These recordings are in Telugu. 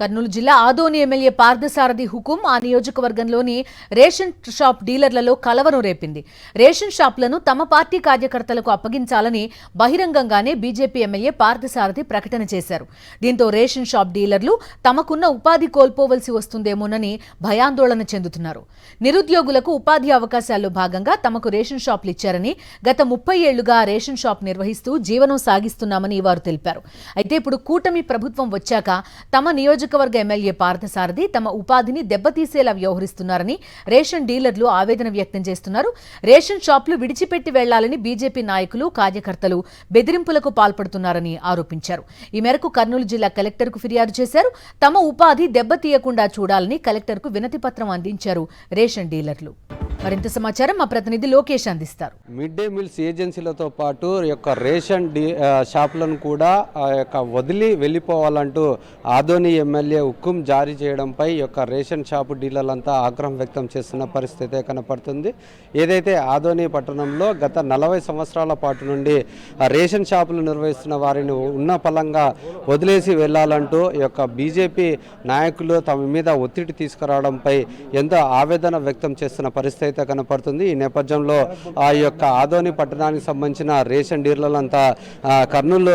కర్నూలు జిల్లా ఆదోని ఎమ్మెల్యే పార్థసారథి హుకుం ఆ నియోజకవర్గంలోని రేషన్ షాప్ డీలర్లలో కలవరం రేపింది. రేషన్ షాపులను తమ పార్టీ కార్యకర్తలకు అప్పగించాలని బహిరంగంగానే బీజేపీ ఎమ్మెల్యే పార్థసారథి ప్రకటన చేశారు. దీంతో రేషన్ షాప్ డీలర్లు తమకున్న ఉపాధి కోల్పోవలసి వస్తుందేమోనని భయాందోళన చెందుతున్నారు. నిరుద్యోగులకు ఉపాధి అవకాశాల్లో భాగంగా తమకు రేషన్ షాపులు ఇచ్చారని, గత 30 ఏళ్లుగా రేషన్ షాప్ నిర్వహిస్తూ జీవనం సాగిస్తున్నామని వారు తెలిపారు. అయితే ఇప్పుడు కూటమి ప్రభుత్వం వచ్చాక తమ నియోజకవర్గ ఎమ్మెల్యే పార్థసారథి తమ ఉపాధిని దెబ్బతీసేలా వ్యవహరిస్తున్నారని రేషన్ డీలర్లు ఆవేదన వ్యక్తం చేస్తున్నారు. రేషన్ షాపులు విడిచిపెట్టి వెళ్లాలని బీజేపీ నాయకులు, కార్యకర్తలు బెదిరింపులకు పాల్పడుతున్నారని ఆరోపించారు. ఈ మేరకు కర్నూలు జిల్లా కలెక్టర్కు ఫిర్యాదు చేశారు. తమ ఉపాధి దెబ్బతీయకుండా చూడాలని కలెక్టర్కు వినతి పత్రం అందించారు రేషన్ డీలర్లు. మరింత సమాచారం మా ప్రతినిధి లోకేష్ అందిస్తారు. మిడ్ డే మీల్స్ ఏజెన్సీలతో పాటు యొక్క రేషన్ షాపులను కూడా వదిలి వెళ్ళిపోవాలంటూ ఆదోని ఎమ్మెల్యే హుకుం జారీ చేయడంపై యొక్క రేషన్ షాపు డీలర్లంతా ఆగ్రహం వ్యక్తం చేస్తున్న పరిస్థితి కనపడుతుంది. ఏదైతే ఆదోని పట్టణంలో గత 40 సంవత్సరాల పాటు నుండి రేషన్ షాపులు నిర్వహిస్తున్న వారిని ఉన్న పలంగా వదిలేసి వెళ్లాలంటూ యొక్క బీజేపీ నాయకులు తమ మీద ఒత్తిడి తీసుకురావడంపై ఎంతో ఆవేదన వ్యక్తం చేస్తున్న పరిస్థితి అయితే కనపడుతుంది. ఈ నేపథ్యంలో ఆ యొక్క ఆదోని పట్టణానికి సంబంధించిన రేషన్ డీలర్లంతా కర్నూలు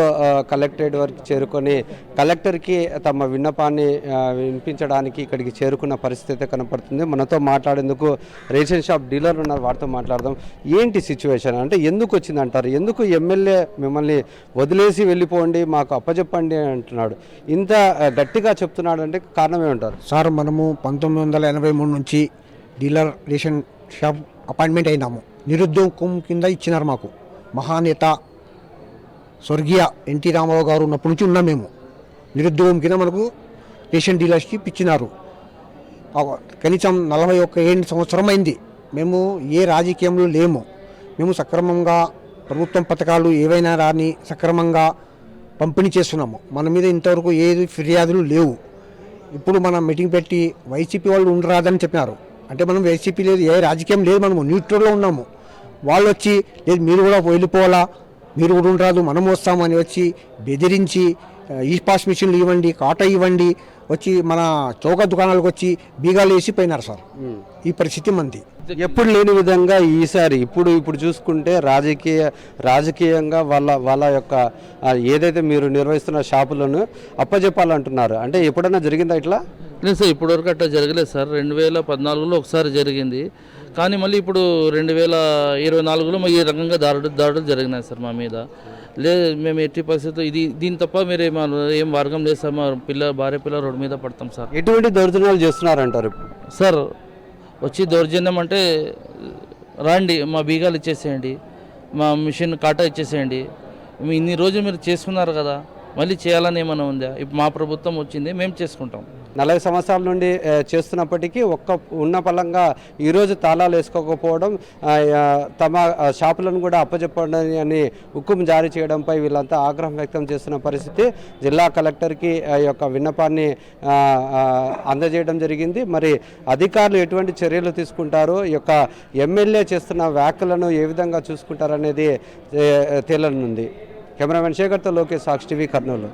కలెక్టరేట్ వరకు చేరుకొని కలెక్టర్కి తమ విన్నపాన్ని వినిపించడానికి ఇక్కడికి చేరుకున్న పరిస్థితి కనపడుతుంది. మనతో మాట్లాడేందుకు రేషన్ షాప్ డీలర్ ఉన్నారు, వారితో మాట్లాడదాం. ఏంటి సిచ్యువేషన్, అంటే ఎందుకు వచ్చిందంటారు? ఎందుకు ఎమ్మెల్యే మిమ్మల్ని వదిలేసి వెళ్ళిపోండి, మాకు అప్పచెప్పండి అంటున్నాడు? ఇంత గట్టిగా చెప్తున్నాడు అంటే కారణం ఏమంటారు? సార్, మనము 1983 నుంచి డీలర్ రేషన్ షాప్ అపాయింట్మెంట్ అయినాము. నిరుద్యోగం కింద ఇచ్చినారు మాకు. మహానేత స్వర్గీయ ఎన్టీ రామారావు గారు ఉన్నప్పటి నుంచి ఉన్నాం మేము. నిరుద్యోగం కింద మనకు రేషన్ డీలర్షిప్ ఇచ్చినారు. కనీసం 41 సంవత్సరం అయింది. మేము ఏ రాజకీయంలో లేము. మేము సక్రమంగా ప్రభుత్వం పథకాలు ఏవైనా రాని సక్రమంగా పంపిణీ చేస్తున్నాము. మన మీద ఇంతవరకు ఏది ఫిర్యాదులు లేవు. ఇప్పుడు మనం మీటింగ్ పెట్టి వైసీపీ వాళ్ళు ఉండరాదని చెప్పినారు. అంటే మనం వైసీపీ లేదు, ఏ రాజకీయం లేదు, మనము న్యూట్రల్లో ఉన్నాము. వాళ్ళు వచ్చి లేదు మీరు కూడా వెళ్ళిపోవాలా, మీరు కూడా ఉండరాదు, మనం వస్తామని వచ్చి బెదిరించి ఈ పాస్ మిషన్లు ఇవ్వండి, కాటా ఇవ్వండి వచ్చి మన చౌక దుకాణాలకు వచ్చి బీగాలు వేసిపోయినారు సార్. ఈ పరిస్థితి మంది ఎప్పుడు లేని విధంగా ఈసారి ఇప్పుడు చూసుకుంటే రాజకీయంగా వాళ్ళ యొక్క ఏదైతే మీరు నిర్వహిస్తున్న షాపులను అప్పచెప్పాలంటున్నారు. అంటే ఎప్పుడైనా జరిగిందా ఇట్లా? లేదు సార్, ఇప్పటివరకు అట్లా జరగలేదు సార్. 2014లో ఒకసారి జరిగింది, కానీ మళ్ళీ ఇప్పుడు 2024లో ఈ రకంగా దాడులు జరిగినాయి సార్ మా మీద. లేదు, మేము ఎట్టి పరిస్థితుల్లో దీని తప్ప మీరు ఏం మార్గం లేదు సార్. మా భార్య పిల్ల రోడ్డు మీద పడతాం సార్. ఎటువంటి దౌర్జన్యాలు చేస్తున్నారంటారు సార్? వచ్చి దౌర్జన్యం అంటే రండి, మా బీగాలు ఇచ్చేసేయండి, మా మిషన్ కాటా ఇచ్చేసేయండి, ఇన్ని రోజులు మీరు చేసుకున్నారు కదా, మళ్ళీ చేయాలని ఏమైనా ఉందా? ఇప్పుడు మా ప్రభుత్వం వచ్చింది, మేము చేసుకుంటాం. 40 సంవత్సరాల నుండి చేస్తున్నప్పటికీ ఉన్న పలంగా ఈరోజు తాళాలు వేసుకోకపోవడం, తమ షాపులను కూడా అప్పచెప్పండి అని హుకుం జారీ చేయడంపై వీళ్ళంతా ఆగ్రహం వ్యక్తం చేస్తున్న పరిస్థితి. జిల్లా కలెక్టర్కి యొక్క విన్నపాన్ని అందజేయడం జరిగింది. మరి అధికారులు ఎటువంటి చర్యలు తీసుకుంటారు, ఈ యొక్క ఎమ్మెల్యే చేస్తున్న వ్యాఖ్యలను ఏ విధంగా చూసుకుంటారనేది తేలనుంది. కెమెరామెన్ శేఖర్తో లోకేష్, సాక్షి టీవీ, కర్నూలు.